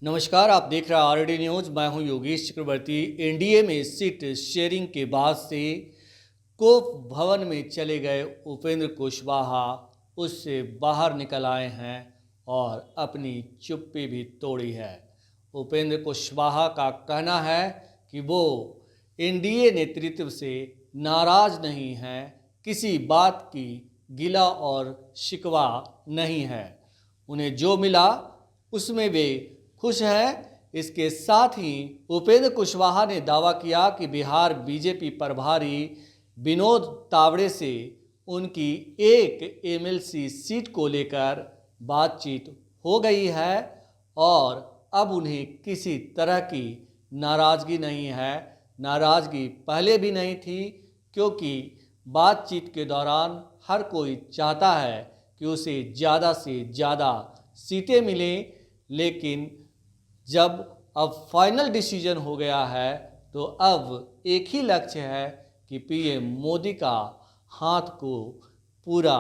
नमस्कार, आप देख रहे हैं आरडी न्यूज। मैं हूं योगेश चक्रवर्ती। एनडीए में सीट शेयरिंग के बाद से कोप भवन में चले गए उपेंद्र कुशवाहा उससे बाहर निकल आए हैं और अपनी चुप्पी भी तोड़ी है। उपेंद्र कुशवाहा का कहना है कि वो एनडीए नेतृत्व से नाराज नहीं हैं, किसी बात की गिला और शिकवा नहीं है, उन्हें जो मिला उसमें वे खुश है। इसके साथ ही उपेंद्र कुशवाहा ने दावा किया कि बिहार बीजेपी प्रभारी विनोद तावड़े से उनकी एक एमएलसी सीट को लेकर बातचीत हो गई है और अब उन्हें किसी तरह की नाराज़गी नहीं है। नाराज़गी पहले भी नहीं थी, क्योंकि बातचीत के दौरान हर कोई चाहता है कि उसे ज़्यादा से ज़्यादा सीटें मिलें, लेकिन जब अब फाइनल डिसीजन हो गया है तो अब एक ही लक्ष्य है कि पीएम मोदी का हाथ को पूरा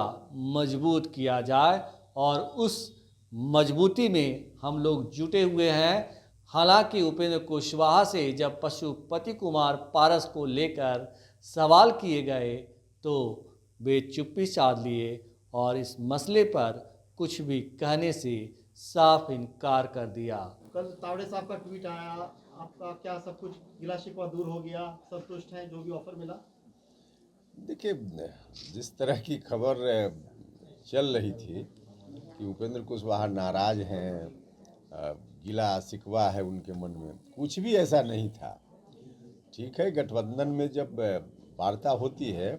मजबूत किया जाए और उस मजबूती में हम लोग जुटे हुए हैं। हालांकि उपेंद्र कुशवाहा से जब पशुपति कुमार पारस को लेकर सवाल किए गए तो वे चुप्पी साध लिए और इस मसले पर कुछ भी कहने से साफ इनकार कर दिया। कल तावड़े साहब का ट्वीट आया, आपका क्या सब कुछ गिला शिकवा दूर हो गया, संतुष्ट हैं जो भी ऑफर मिला? देखिए, जिस तरह की खबर चल रही थी कि उपेंद्र कुशवाहा नाराज हैं, गिला शिकवा है उनके मन में, कुछ भी ऐसा नहीं था। ठीक है, गठबंधन में जब वार्ता होती है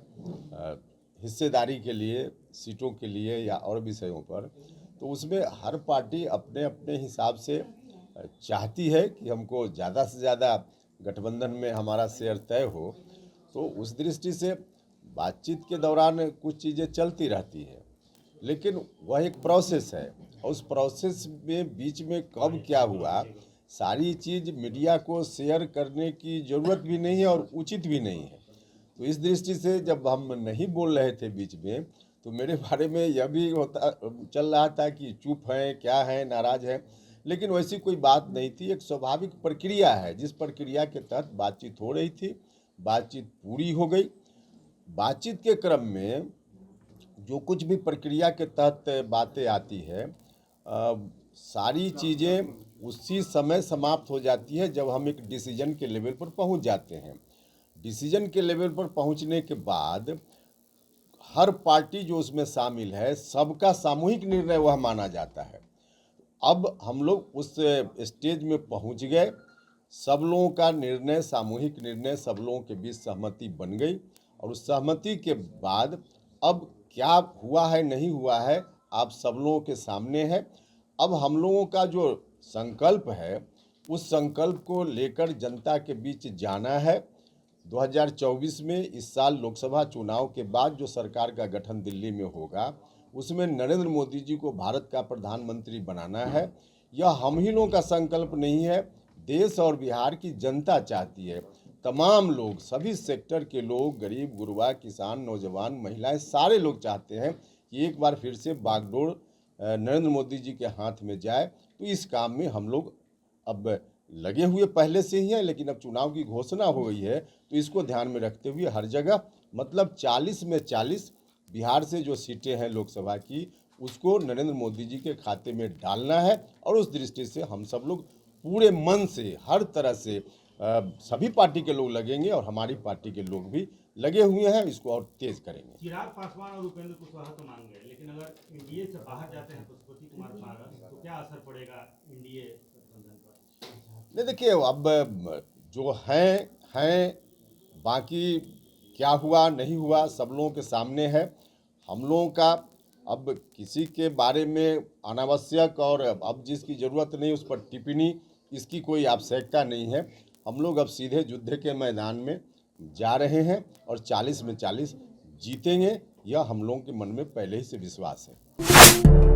हिस्सेदारी के लिए, सीटों के लिए या और विषयों पर, तो उसमें हर पार्टी अपने अपने हिसाब से चाहती है कि हमको ज़्यादा से ज़्यादा गठबंधन में हमारा शेयर तय हो। तो उस दृष्टि से बातचीत के दौरान कुछ चीज़ें चलती रहती है, लेकिन वह एक प्रोसेस है और उस प्रोसेस में बीच में कब क्या हुआ, सारी चीज़ मीडिया को शेयर करने की ज़रूरत भी नहीं है और उचित भी नहीं है। तो इस दृष्टि से जब हम नहीं बोल रहे थे बीच में, तो मेरे बारे में यह भी चल रहा था कि चुप हैं, क्या है, नाराज है, लेकिन वैसी कोई बात नहीं थी। एक स्वाभाविक प्रक्रिया है जिस प्रक्रिया के तहत बातचीत हो रही थी, बातचीत पूरी हो गई। बातचीत के क्रम में जो कुछ भी प्रक्रिया के तहत बातें आती है, सारी चीज़ें उसी समय समाप्त हो जाती है जब हम एक डिसीजन के लेवल पर पहुंच जाते हैं। डिसीजन के लेवल पर पहुंचने के बाद हर पार्टी जो उसमें शामिल है, सबका सामूहिक निर्णय वह माना जाता है। अब हम लोग उस स्टेज में पहुंच गए, सब लोगों का निर्णय, सामूहिक निर्णय, सब लोगों के बीच सहमति बन गई और उस सहमति के बाद अब क्या हुआ है, नहीं हुआ है, आप सब लोगों के सामने है। अब हम लोगों का जो संकल्प है, उस संकल्प को लेकर जनता के बीच जाना है। 2024 में, इस साल लोकसभा चुनाव के बाद जो सरकार का गठन दिल्ली में होगा, उसमें नरेंद्र मोदी जी को भारत का प्रधानमंत्री बनाना है। यह हम ही लोगों का संकल्प नहीं है, देश और बिहार की जनता चाहती है। तमाम लोग, सभी सेक्टर के लोग, गरीब गुरबा, किसान, नौजवान, महिलाएं, सारे लोग चाहते हैं कि एक बार फिर से बागडोर नरेंद्र मोदी जी के हाथ में जाए। तो इस काम में हम लोग अब लगे हुए पहले से ही हैं, लेकिन अब चुनाव की घोषणा हो गई है तो इसको ध्यान में रखते हुए हर जगह, मतलब 40 में 40 बिहार से जो सीटें हैं लोकसभा की, उसको नरेंद्र मोदी जी के खाते में डालना है। और उस दृष्टि से हम सब लोग पूरे मन से, हर तरह से सभी पार्टी के लोग लगेंगे और हमारी पार्टी के लोग भी लगे हुए हैं, इसको और तेज करेंगे। चिराग पासवान और उपेंद्र कुशवाहा तो मान गए, लेकिन अगर एनडीए से बाहर जाते हैं पशुपति कुमार पारस, तो क्या असर पड़ेगा एनडीए गठबंधन पर? नहीं, देखिए, अब जो हैं, बाकी क्या हुआ नहीं हुआ सब लोगों के सामने है। हम लोगों का अब किसी के बारे में अनावश्यक और अब जिसकी ज़रूरत नहीं उस पर टिप्पणी, इसकी कोई आवश्यकता नहीं है। हम लोग अब सीधे युद्ध के मैदान में जा रहे हैं और 40 में 40 जीतेंगे, यह हम लोगों के मन में पहले ही से विश्वास है।